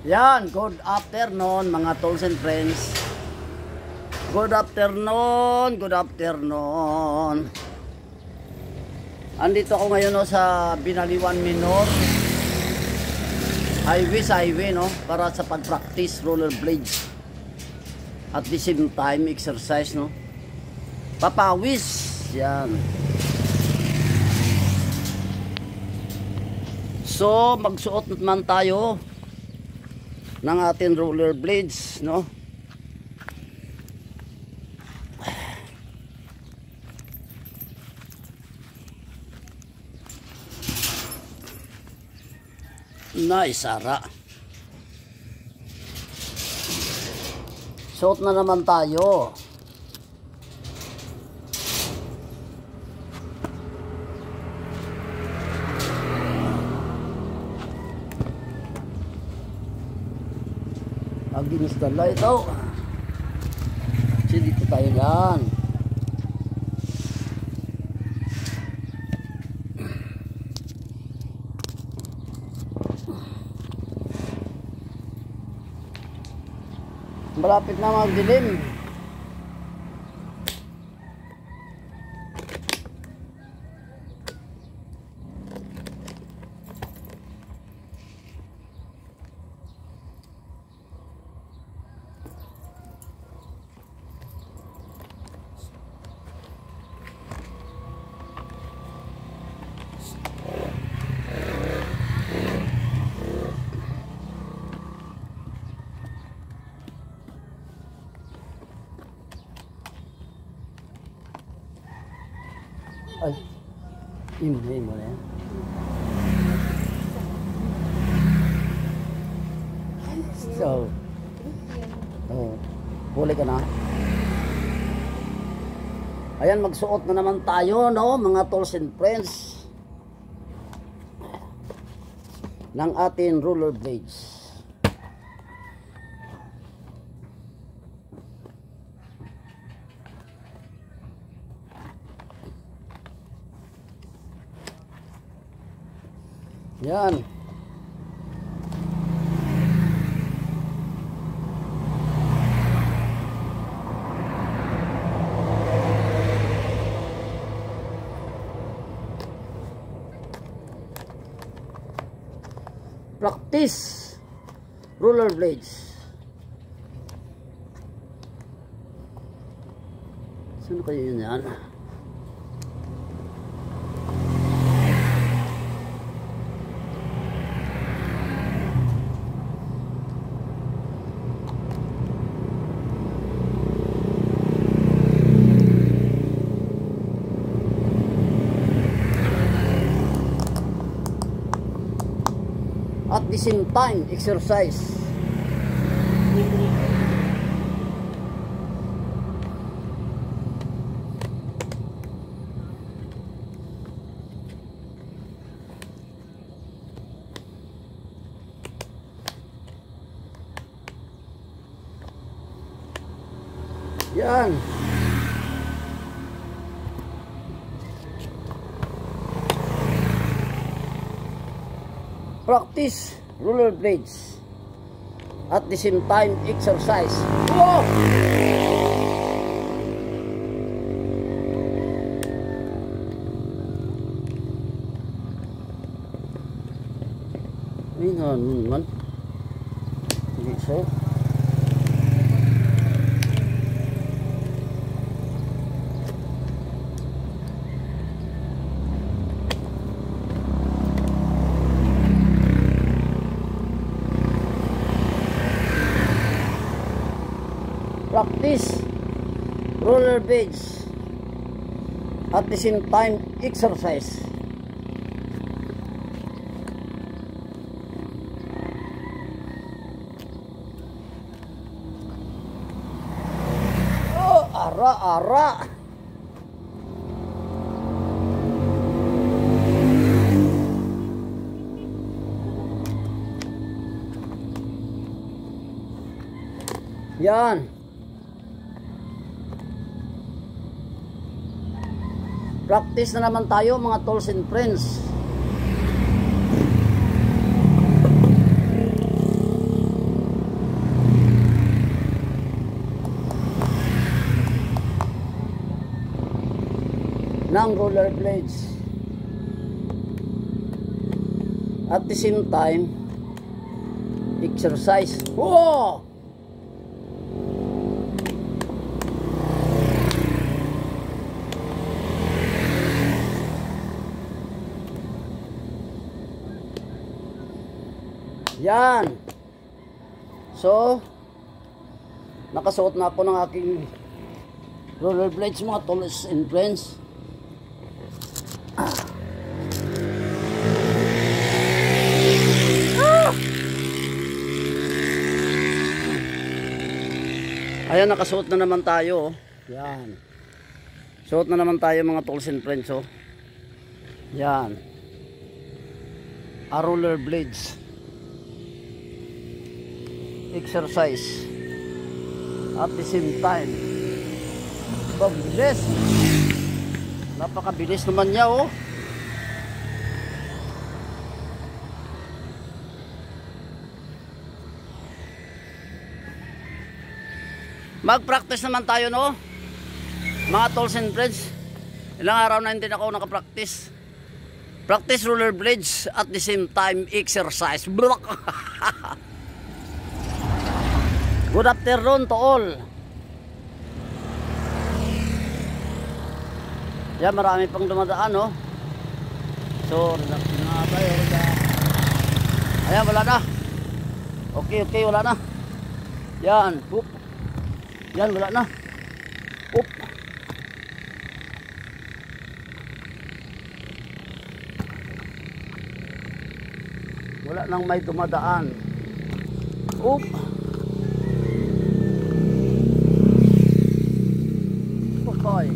Yan, good afternoon mga tools and friends. Good afternoon, good afternoon. Andito ako ngayon no, sa Binaliwan Minor highway no, para sa pag-practice rollerblades. At the same time exercise no. Papawis. Yan. So, magsuot naman tayo ng ating rollerblades, no? Nice, Sara. Suot na naman tayo. Against the light out. So dito tayo yan. Malapit na magdilim. Ay, imo na yan. So, huli ka na. Ayan, magsuot na naman tayo, no, mga tools and friends, ng ating rollerblades. Yan. Practice rollerblades. Saan kayo yun yan? At the same time, exercise. Yan. Practice rollerblades at the same time exercise. Whoa! Ini naman. Hindi so. Practice rollerblades at the same time exercise. Oh, ara. Yan. Practice na naman tayo mga tools and friends. ng rollerblades. At the same time, exercise. Whoa! Yan. So, nakasuot na ako ng aking rollerblades, mga tools and friends. Ayan, nakasuot na naman tayo. Yan. Suot na naman tayo mga tools and friends. Oh. Yan. A rollerblades. Exercise. At the same time. Bilis. Napakabilis naman niya, oh. Mag-practice naman tayo, no? Mga tools and friends. Ilang araw na hindi ako nakapractice. Practice rollerblades at the same time exercise. Good afternoon to all. Yan, marami pang dumadaan, no? So, relax na tayo. Ayan, wala na. Okay, wala na. Yan, poop. Yan, wala na. Oop. Wala nang may dumadaan. Oop. Okay.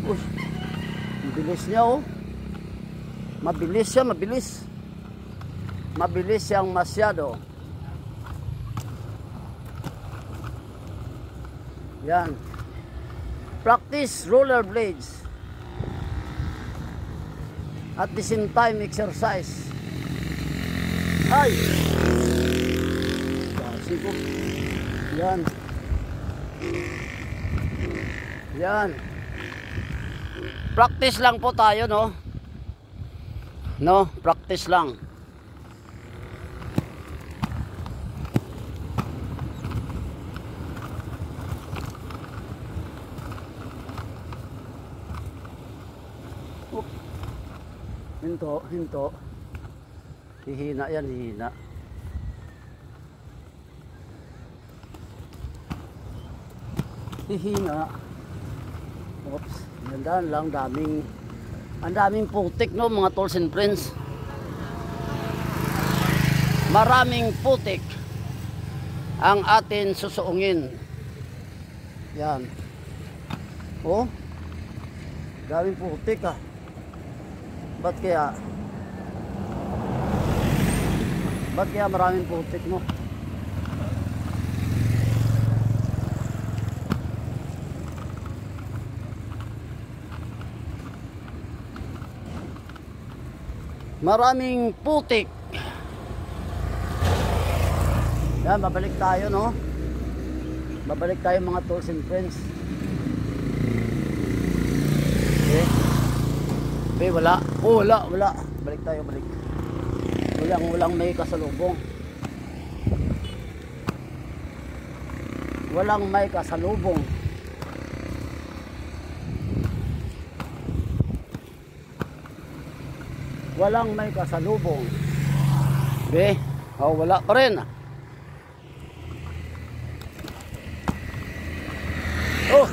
Uy. Mabilis niya, oh. Mabilis siya, mabilis. Mabilis siyang masyado. Yan. Practice rollerblades. At the same time exercise. Ay! Kasi ko. Yan. Yan. Practice lang po tayo, no? No, practice lang. Hinto. Hihina yan, hihina. Hihina. Oops, gandaan lang, ang daming putik, no, mga tools and friends. Maraming putik ang atin susuungin. Yan. Oh, daming putik, ah. Ba't kaya maraming putik, mo? Maraming putik. Yan, babalik tayo, no? Babalik tayo mga tools and friends. Okay, wala. Oh, wala. Balik tayo, balik. Walang may kasalubong. Walang may kasalubong. Walang may kasalubong. Okay? Oh, wala pa rin. Oh!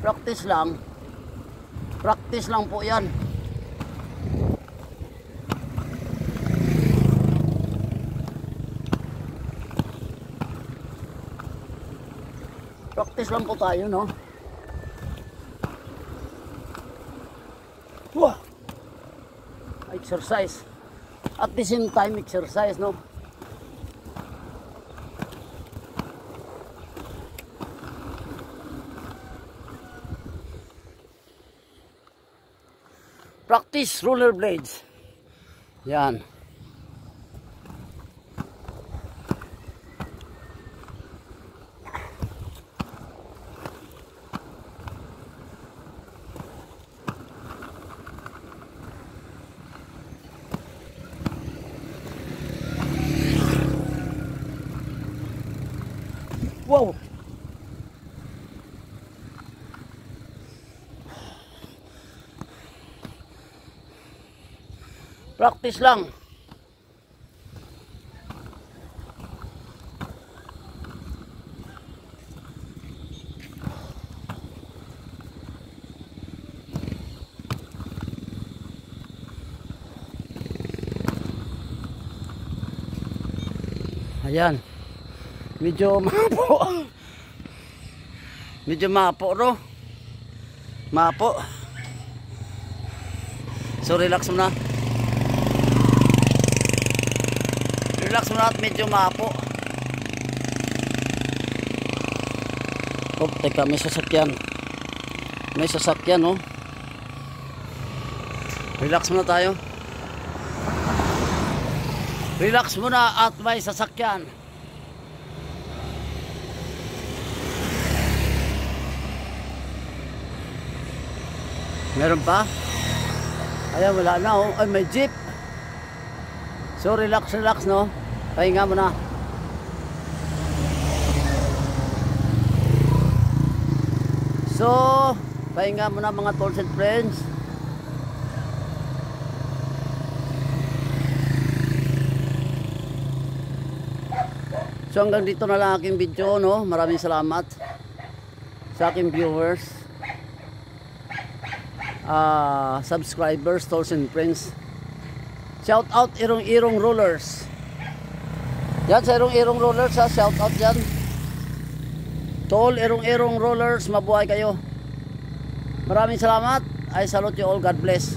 Practice lang. Practice lang po yan. Practice lang po tayo, no? Wow! Exercise. At the same time, exercise, no? Practice rollerblades. Yan. Practice lang. Ayan. Medyo mapo. Medyo mapo, no? Mapo. So relax muna. Relax muna at medyo mapo. Oh, teka, may sasakyan. May sasakyan, no? Relax muna tayo. Relax muna at may sasakyan. Meron pa? Ayan, wala na, oh. Ay, may jeep. So relax, relax, no? Pahinga muna. So pahinga muna mga tolls and friends. So hanggang dito na lang aking video, no? Maraming salamat sa aking viewers, subscribers, tolls and friends. Shout out Irong-Irong Rollers. Yan sa Irong-Irong Rollers, ha? Shout out dyan. Tol Irong-Irong Rollers, mabuhay kayo. Maraming salamat. I salute you all. God bless.